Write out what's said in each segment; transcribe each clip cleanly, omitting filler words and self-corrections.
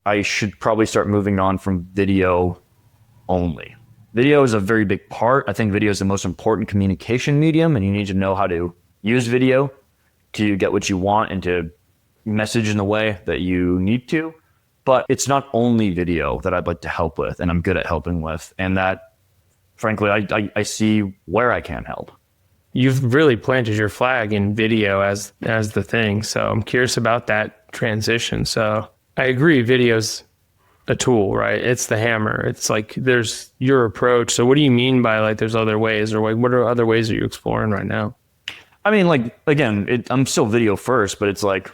I should probably start moving on from video only. Video is a very big part. I think video is the most important communication medium, and you need to know how to use video to get what you want and to message in the way that you need to. But it's not only video that I'd like to help with, and I'm good at helping with, and that, frankly, I see where I can help. You've really planted your flag in video as the thing. So I'm curious about that transition. So I agree, video's a tool, right? It's the hammer. It's like there's your approach. So what do you mean by like there's other ways, or like what are other ways that you're exploring right now? I mean, like, again, I'm still video first, but it's like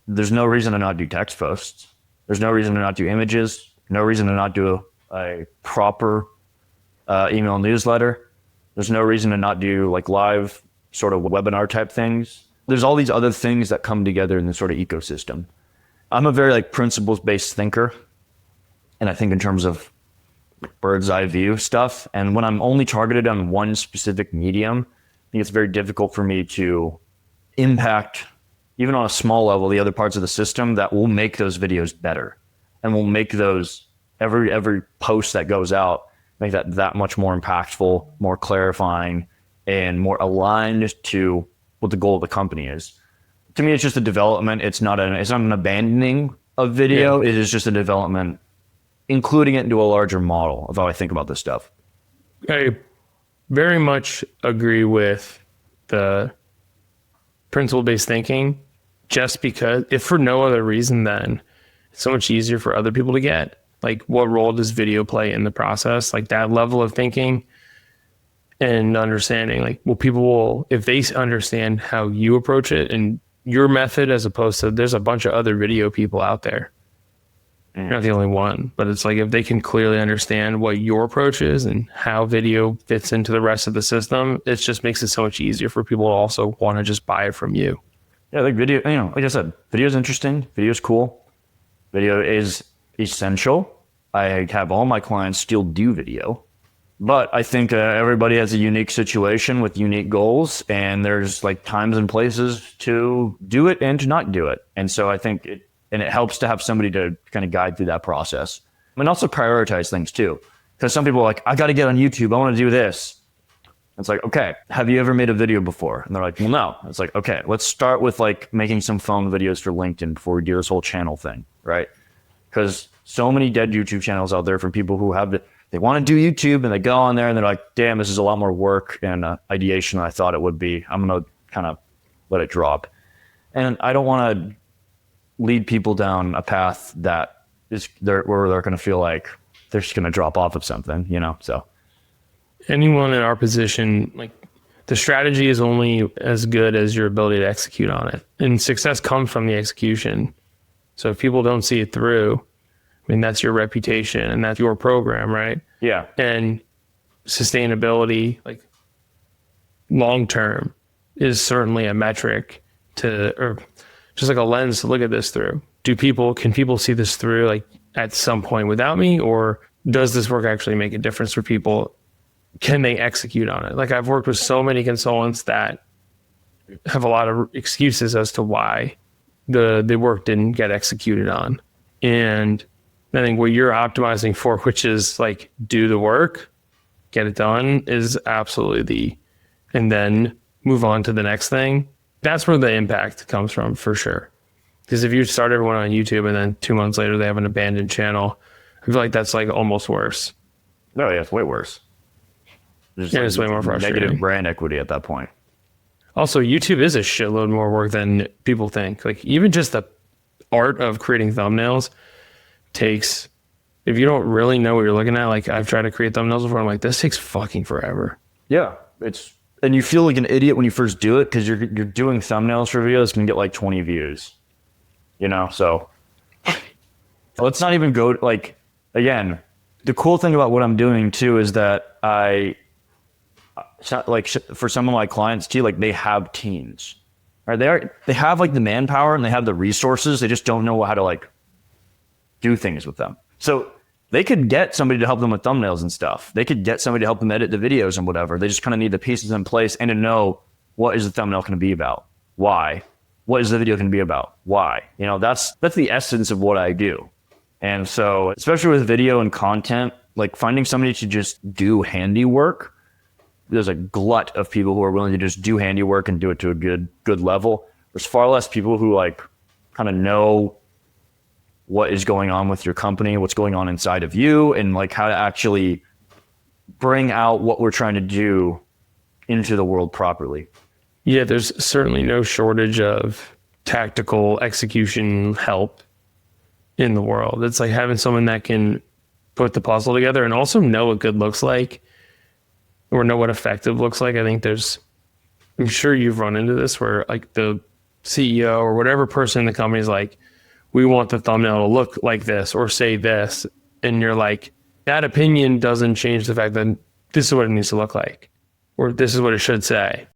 there's no reason to not do text posts. There's no reason to not do images. No reason to not do a proper email newsletter. There's no reason to not do like live sort of webinar type things. There's all these other things that come together in this sort of ecosystem. I'm a very like principles-based thinker. And I think in terms of bird's eye view stuff. And when I'm only targeted on one specific medium, I think it's very difficult for me to impact, even on a small level, the other parts of the system that will make those videos better. And will make those, every post that goes out, make that much more impactful, more clarifying, and more aligned to what the goal of the company is. To me, it's just a development. It's not an abandoning of video. Yeah. It is just a development, including it into a larger model of how I think about this stuff. I very much agree with the principle-based thinking, just because, if for no other reason, then it's so much easier for other people to get. Like, what role does video play in the process? Like, that level of thinking and understanding, like, well, people will, if they understand how you approach it and your method, as opposed to there's a bunch of other video people out there. You're not the only one, but it's like if they can clearly understand what your approach is and how video fits into the rest of the system, it just makes it so much easier for people to also want to just buy it from you. Yeah, like video, like I said, video is interesting. Video is cool. Video is essential. I have all my clients still do video, but I think everybody has a unique situation with unique goals, and there's like times and places to do it and to not do it. And so I think it helps to have somebody to kind of guide through that process. And also prioritize things too. Because some people are like, I got to get on YouTube. I want to do this. It's like, okay, have you ever made a video before? And they're like, well, no. It's like, okay, let's start with like making some phone videos for LinkedIn before we do this whole channel thing, right? Because so many dead YouTube channels out there for people who they want to do YouTube and they go on there and they're like, damn, this is a lot more work and ideation than I thought it would be. I'm going to kind of let it drop. And I don't want to lead people down a path that is where they're going to feel like they're just going to drop off of something, so. Anyone in our position, like, the strategy is only as good as your ability to execute on it. And success comes from the execution. So if people don't see it through, I mean, that's your reputation and that's your program, right? Yeah. And sustainability, like, long-term is certainly a metric or just like a lens to look at this through. Can people see this through, like, at some point without me, or does this work actually make a difference for people? Can they execute on it? Like, I've worked with so many consultants that have a lot of excuses as to why the work didn't get executed on. And I think what you're optimizing for, which is like, do the work, get it done, is absolutely and then move on to the next thing. That's where the impact comes from, for sure. Because if you start everyone on YouTube and then 2 months later they have an abandoned channel, I feel like that's like almost worse. No, yeah, it's way worse. It's way more frustrating. Negative brand equity at that point. Also, YouTube is a shitload more work than people think. Like, even just the art of creating thumbnails takes, if you don't really know what you're looking at, like, I've tried to create thumbnails before, I'm like, this takes fucking forever. Yeah, and you feel like an idiot when you first do it, because you're doing thumbnails for videos can get like 20 views, so let's not even go, like, again, the cool thing about what I'm doing too is that for some of my clients too, like, they have teams, right? They have like the manpower and they have the resources. They just don't know how to like do things with them. So they could get somebody to help them with thumbnails and stuff. They could get somebody to help them edit the videos and whatever. They just kind of need the pieces in place and to know, what is the thumbnail going to be about? Why? What is the video going to be about? Why? That's the essence of what I do. And so, especially with video and content, like finding somebody to just do handiwork, there's a glut of people who are willing to just do handiwork and do it to a good level. There's far less people who like kind of know what is going on with your company, what's going on inside of you, and like how to actually bring out what we're trying to do into the world properly. Yeah, there's certainly no shortage of tactical execution help in the world. It's like having someone that can put the puzzle together and also know what good looks like or know what effective looks like. I'm sure you've run into this where like the CEO or whatever person in the company is like, we want the thumbnail to look like this or say this. And you're like, that opinion doesn't change the fact that this is what it needs to look like, or this is what it should say.